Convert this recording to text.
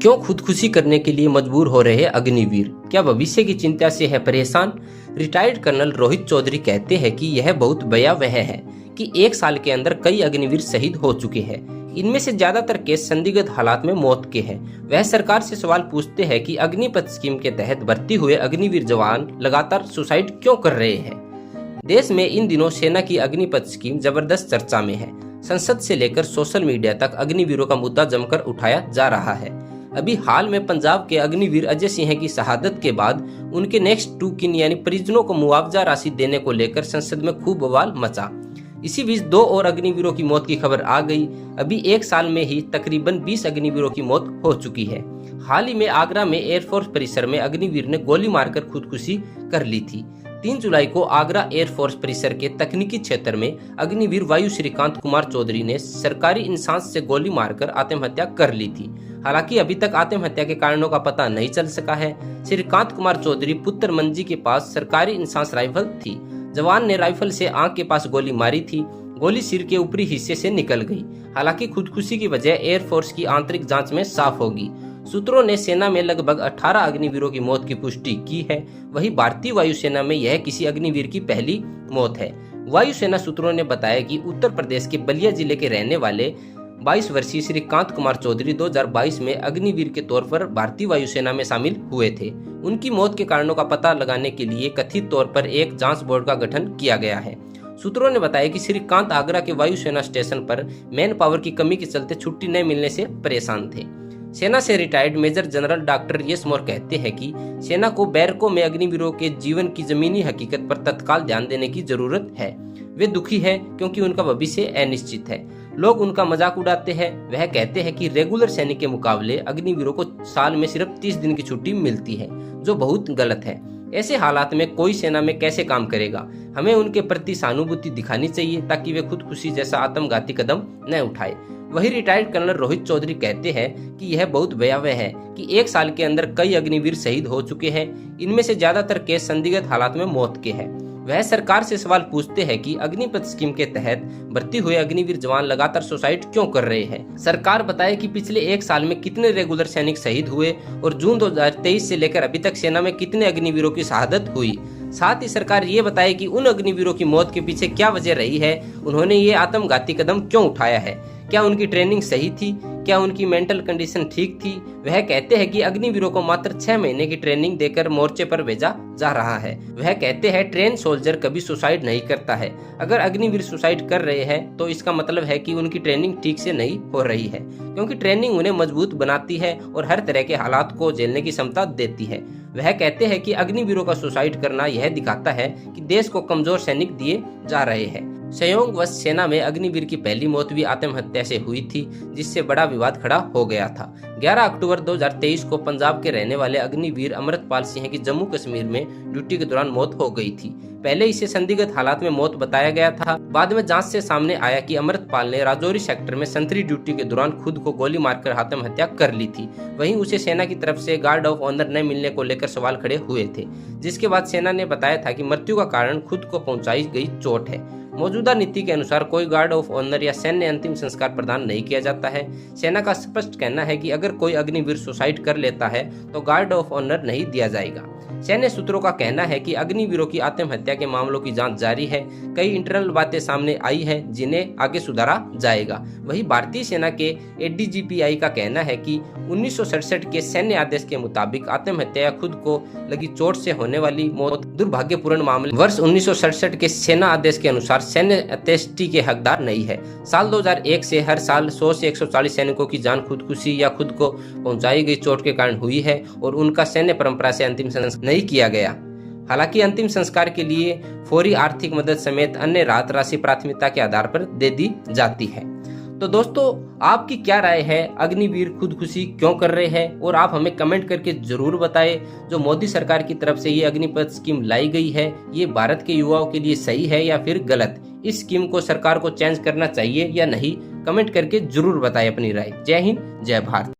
क्यों खुदकुशी करने के लिए मजबूर हो रहे अग्निवीर? क्या भविष्य की चिंता से है परेशान? रिटायर्ड कर्नल रोहित चौधरी कहते हैं कि यह बहुत भयावह है कि एक साल के अंदर कई अग्निवीर शहीद हो चुके हैं। इनमें से ज्यादातर केस संदिग्ध हालात में मौत के हैं। वह सरकार से सवाल पूछते हैं कि अग्निपथ स्कीम के तहत भर्ती हुए अग्निवीर जवान लगातार सुसाइड क्यों कर रहे हैं। देश में इन दिनों सेना की अग्निपथ स्कीम जबरदस्त चर्चा में है। संसद से लेकर सोशल मीडिया तक अग्निवीरों का मुद्दा जमकर उठाया जा रहा है। अभी हाल में पंजाब के अग्निवीर अजय सिंह की शहादत के बाद उनके नेक्स्ट टू किन यानी परिजनों को मुआवजा राशि देने को लेकर संसद में खूब बवाल मचा। इसी बीच दो और अग्निवीरों की मौत की खबर आ गई। अभी एक साल में ही तकरीबन 20 अग्निवीरों की मौत हो चुकी है। हाल ही में आगरा में एयरफोर्स परिसर में अग्निवीर ने गोली मारकर खुदकुशी कर ली थी। 3 जुलाई को आगरा एयरफोर्स परिसर के तकनीकी क्षेत्र में अग्निवीर वायु श्रीकांत कुमार चौधरी ने सरकारी इंसास से गोली मारकर आत्महत्या कर ली थी। हालांकि अभी तक आत्महत्या के कारणों का पता नहीं चल सका है। श्रीकांत कुमार चौधरी पुत्र मंजी के पास सरकारी इंसास राइफल थी। जवान ने राइफल से आंख के पास गोली मारी थी। गोली सिर के ऊपरी हिस्से से निकल गई। हालांकि खुदकुशी की वजह एयरफोर्स की आंतरिक जांच में साफ होगी। सूत्रों ने सेना में लगभग 18 अग्निवीरों की मौत की पुष्टि की है। वहीं भारतीय वायुसेना में यह किसी अग्निवीर की पहली मौत है। वायुसेना सूत्रों ने बताया कि उत्तर प्रदेश के बलिया जिले के रहने वाले 22 वर्षीय श्रीकांत कुमार चौधरी 2022 में अग्निवीर के तौर पर भारतीय वायुसेना में शामिल हुए थे। उनकी मौत के कारणों का पता लगाने के लिए कथित तौर पर एक जांच बोर्ड का गठन किया गया है। सूत्रों ने बताया कि श्रीकांत आगरा के वायुसेना स्टेशन पर मैन पावर की कमी के चलते छुट्टी नहीं मिलने से परेशान थे। सेना से रिटायर्ड मेजर जनरल डॉक्टर यश मोर कहते हैं कि सेना को बैरकों में अग्निवीरों के जीवन की जमीनी हकीकत पर तत्काल ध्यान देने की जरूरत है। वे दुखी है क्योंकि उनका भविष्य अनिश्चित है। लोग उनका मजाक उड़ाते हैं। वह कहते हैं कि रेगुलर सैनिक के मुकाबले अग्निवीरों को साल में सिर्फ 30 दिन की छुट्टी मिलती है, जो बहुत गलत है। ऐसे हालात में कोई सेना में कैसे काम करेगा। हमें उनके प्रति सहानुभूति दिखानी चाहिए ताकि वे खुदकुशी जैसा आत्मघाती कदम न उठाए। वही रिटायर्ड कर्नल रोहित चौधरी कहते हैं कि यह बहुत भयावह है कि एक साल के अंदर कई अग्निवीर शहीद हो चुके हैं। इनमें से ज्यादातर केस संदिग्ध हालात में मौत के हैं। वह सरकार से सवाल पूछते हैं कि अग्निपथ स्कीम के तहत भर्ती हुए अग्निवीर जवान लगातार सुसाइड क्यों कर रहे हैं। सरकार बताए कि पिछले एक साल में कितने रेगुलर सैनिक शहीद हुए और जून 2023 से लेकर अभी तक सेना में कितने अग्निवीरों की शहादत हुई। साथ ही सरकार ये बताए कि उन अग्निवीरों की मौत के पीछे क्या वजह रही है, उन्होंने ये आत्मघाती कदम क्यों उठाया है, क्या उनकी ट्रेनिंग सही थी, क्या उनकी मेंटल कंडीशन ठीक थी। वह कहते हैं कि अग्निवीरों को मात्र 6 महीने की ट्रेनिंग देकर मोर्चे पर भेजा जा रहा है। वह कहते हैं ट्रेन सोल्जर कभी सुसाइड नहीं करता है। अगर अग्निवीर सुसाइड कर रहे हैं तो इसका मतलब है कि उनकी ट्रेनिंग ठीक से नहीं हो रही है, क्योंकि ट्रेनिंग उन्हें मजबूत बनाती है और हर तरह के हालात को झेलने की क्षमता देती है। वह कहते हैं कि अग्निवीरों का सुसाइड करना यह दिखाता है कि देश को कमजोर सैनिक दिए जा रहे हैं। संयोगवश सेना में अग्निवीर की पहली मौत भी आत्महत्या से हुई थी, जिससे बड़ा विवाद खड़ा हो गया था। 11 अक्टूबर 2023 को पंजाब के रहने वाले अग्निवीर अमृतपाल सिंह की जम्मू कश्मीर में ड्यूटी के दौरान मौत हो गई थी। पहले इसे संदिग्ध हालात में मौत बताया गया था। बाद में जांच से सामने आया कि अमृतपाल ने राजौरी सेक्टर में संतरी ड्यूटी के दौरान खुद को गोली मारकर आत्महत्या कर ली थी। वहीं उसे सेना की तरफ से गार्ड ऑफ ऑनर न मिलने को लेकर सवाल खड़े हुए थे, जिसके बाद सेना ने बताया था कि मृत्यु का कारण खुद को पहुंचाई गई चोट है। मौजूदा नीति के अनुसार कोई गार्ड ऑफ ऑनर या सैन्य अंतिम संस्कार प्रदान नहीं किया जाता है। सेना का स्पष्ट कहना है कि अगर कोई अग्निवीर सुसाइड कर लेता है तो गार्ड ऑफ ऑनर नहीं दिया जाएगा। सैन्य सूत्रों का कहना है कि अग्निवीरों की आत्महत्या के मामलों की जांच जारी है। कई इंटरनल बातें सामने आई हैं जिन्हें आगे सुधारा जाएगा। वहीं भारतीय सेना के एडीजीपीआई का कहना है कि 1967 के सैन्य आदेश के मुताबिक आत्महत्या या खुद को लगी चोट से होने वाली मौत दुर्भाग्यपूर्ण मामले। वर्ष 1967 के सेना आदेश के अनुसार सैन्य अंत्येष्टि के हकदार नहीं है। साल 2001 से हर साल 100 से 140 सैनिकों की जान खुदकुशी या खुद को पहुंचाई गई चोट के कारण हुई है और उनका सैन्य परंपरा से अंतिम संस्कार नहीं किया गया। हालांकि अंतिम संस्कार के लिए फौरी आर्थिक मदद समेत अन्य राहत राशि प्राथमिकता के आधार पर दे दी जाती है। तो दोस्तों, आपकी क्या राय है? अग्निवीर खुदकुशी क्यों कर रहे हैं? और आप हमें कमेंट करके जरूर बताएं। जो मोदी सरकार की तरफ से ये अग्निपथ स्कीम लाई गई है, ये भारत के युवाओं के लिए सही है या फिर गलत? इस स्कीम को सरकार को चेंज करना चाहिए या नहीं? कमेंट करके जरूर बताएं अपनी राय। जय हिंद, जय भारत।